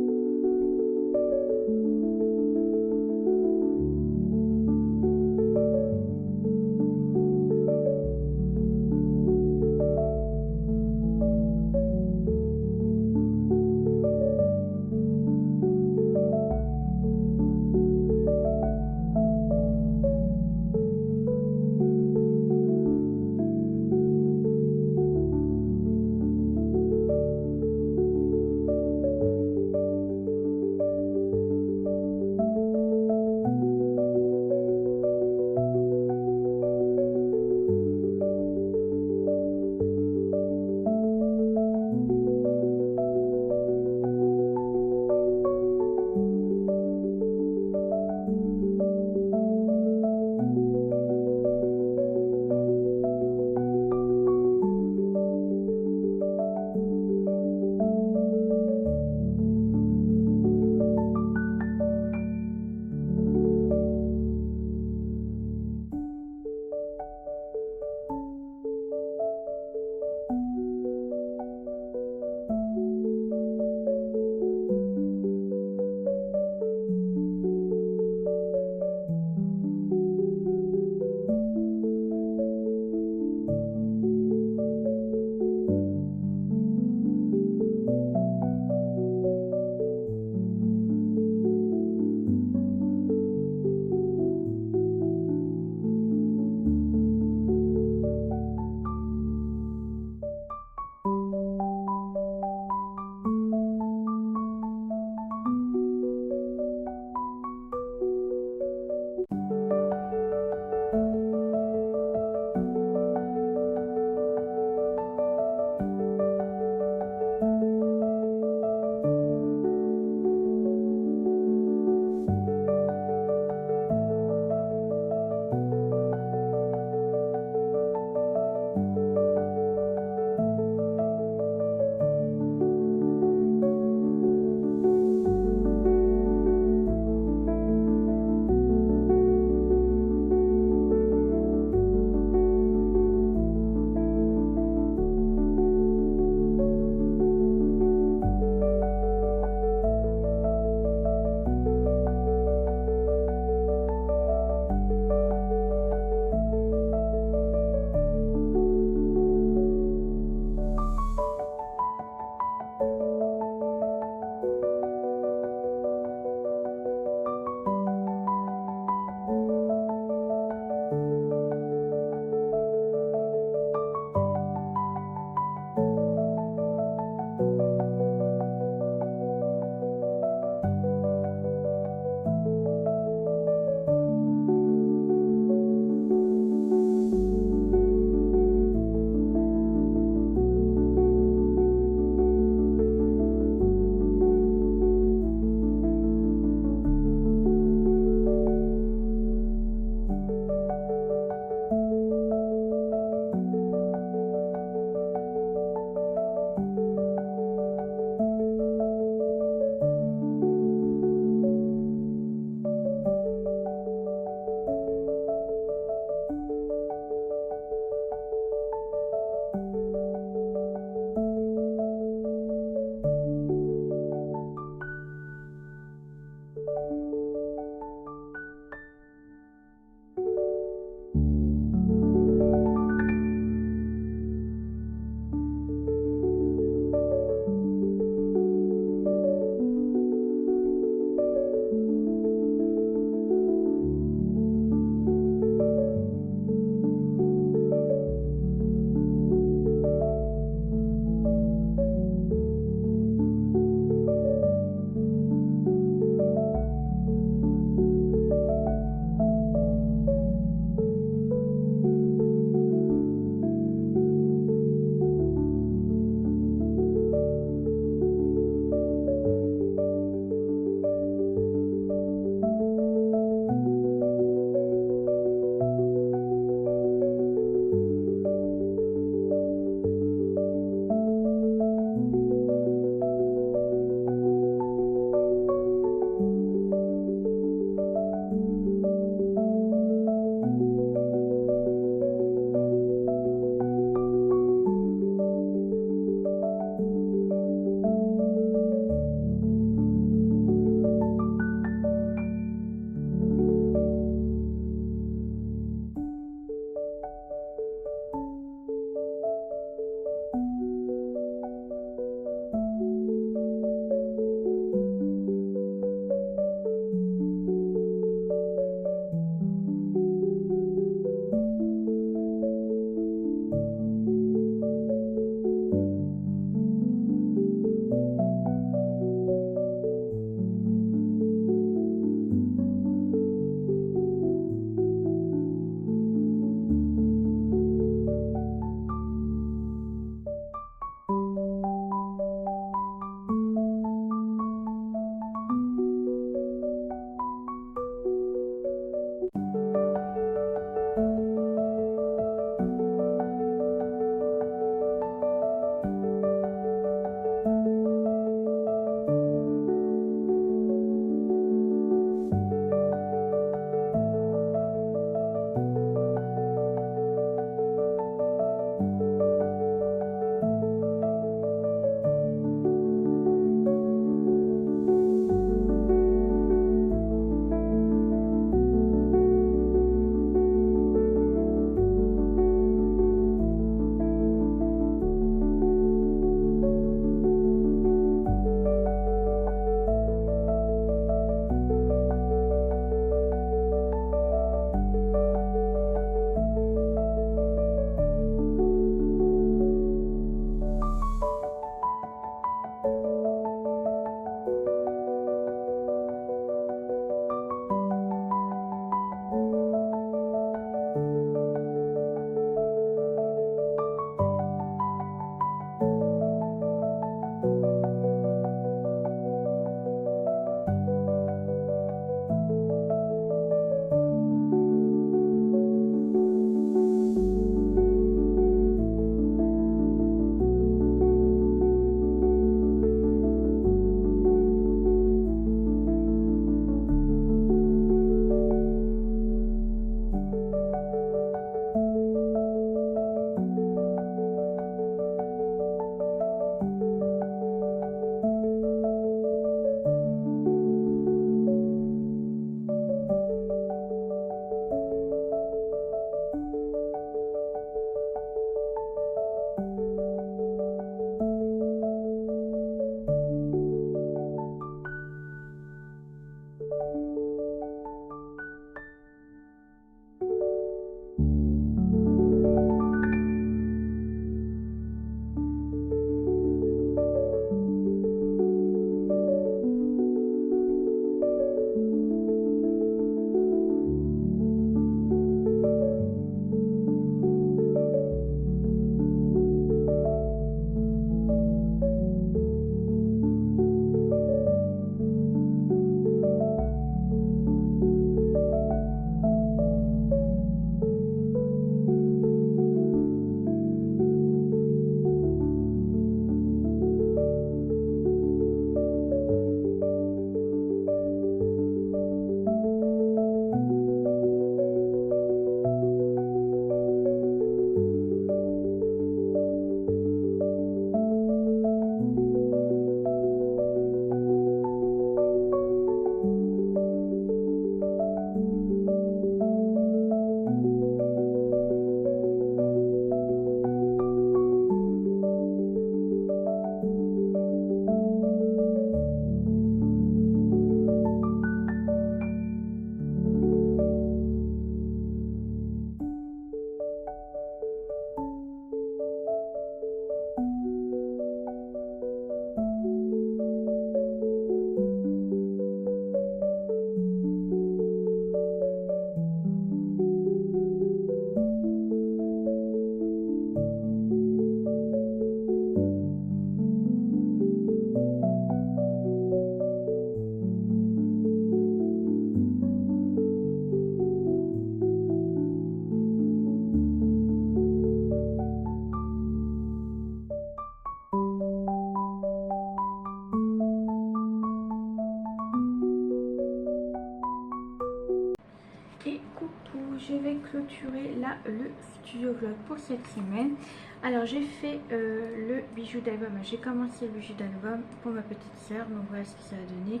je vais clôturer là le studio vlog pour cette semaine. Alors j'ai fait le bijou d'album, j'ai commencé le bijou d'album pour ma petite soeur, donc voilà ce que ça a donné.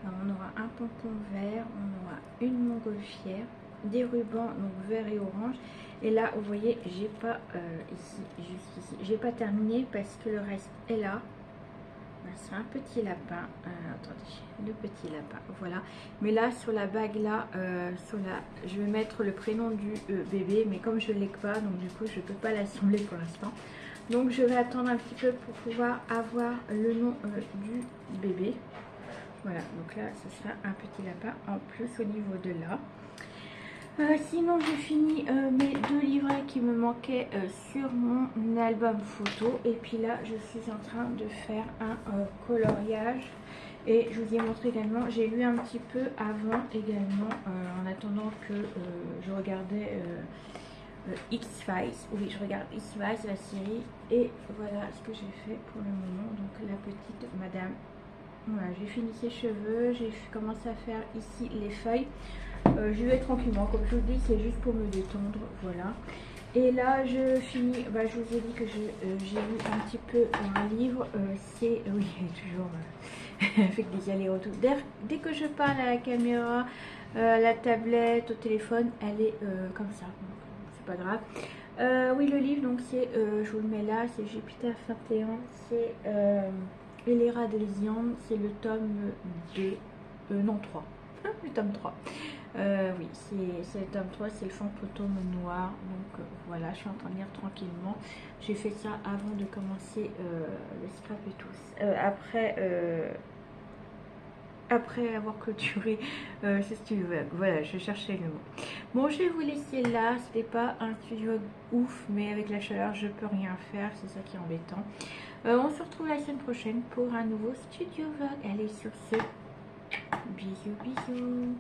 Alors, on aura un pompon vert, on aura une montgolfière, des rubans donc vert et orange. Et là vous voyez j'ai pas ici, juste ici, j'ai pas terminé parce que le reste est là. C'est un petit lapin, attendez, le petit lapin, voilà. Mais là sur la bague là, je vais mettre le prénom du bébé, mais comme je ne l'ai pas, donc du coup je peux pas l'assembler pour l'instant. Donc je vais attendre un petit peu pour pouvoir avoir le nom du bébé. Voilà, donc là ce sera un petit lapin en plus au niveau de là. Sinon j'ai fini mes 2 livrets qui me manquaient sur mon album photo. Et puis là je suis en train de faire un coloriage. Et je vous ai montré également, j'ai lu un petit peu avant également en attendant que je regardais X-Files. Oui, je regarde X-Files, la série. Et voilà ce que j'ai fait pour le moment. Donc la petite madame, voilà, j'ai fini ses cheveux, j'ai commencé à faire ici les feuilles. Je vais tranquillement, comme je vous dis, c'est juste pour me détendre, voilà. Et là je finis, je vous ai dit que j'ai lu un petit peu un livre, c'est, oui, toujours avec des allers-retours. Dès que je parle à la caméra, à la tablette, au téléphone, elle est comme ça, c'est pas grave. Oui, le livre, donc c'est, je vous le mets là, c'est Jupiter 21, c'est Elera Delzian, c'est le tome 2, non 3, le tome 3. Oui, c'est le tome 3, c'est le fantôme noir. Donc voilà, je suis en train de lire tranquillement. J'ai fait ça avant de commencer le scrap et tout. Après avoir clôturé ce studio. Voilà, je cherchais le mot. Bon, je vais vous laisser là. C'était pas un studio ouf, mais avec la chaleur, je peux rien faire. C'est ça qui est embêtant. On se retrouve la semaine prochaine pour un nouveau studio vlog. Allez, sur ce, bisous, bisous.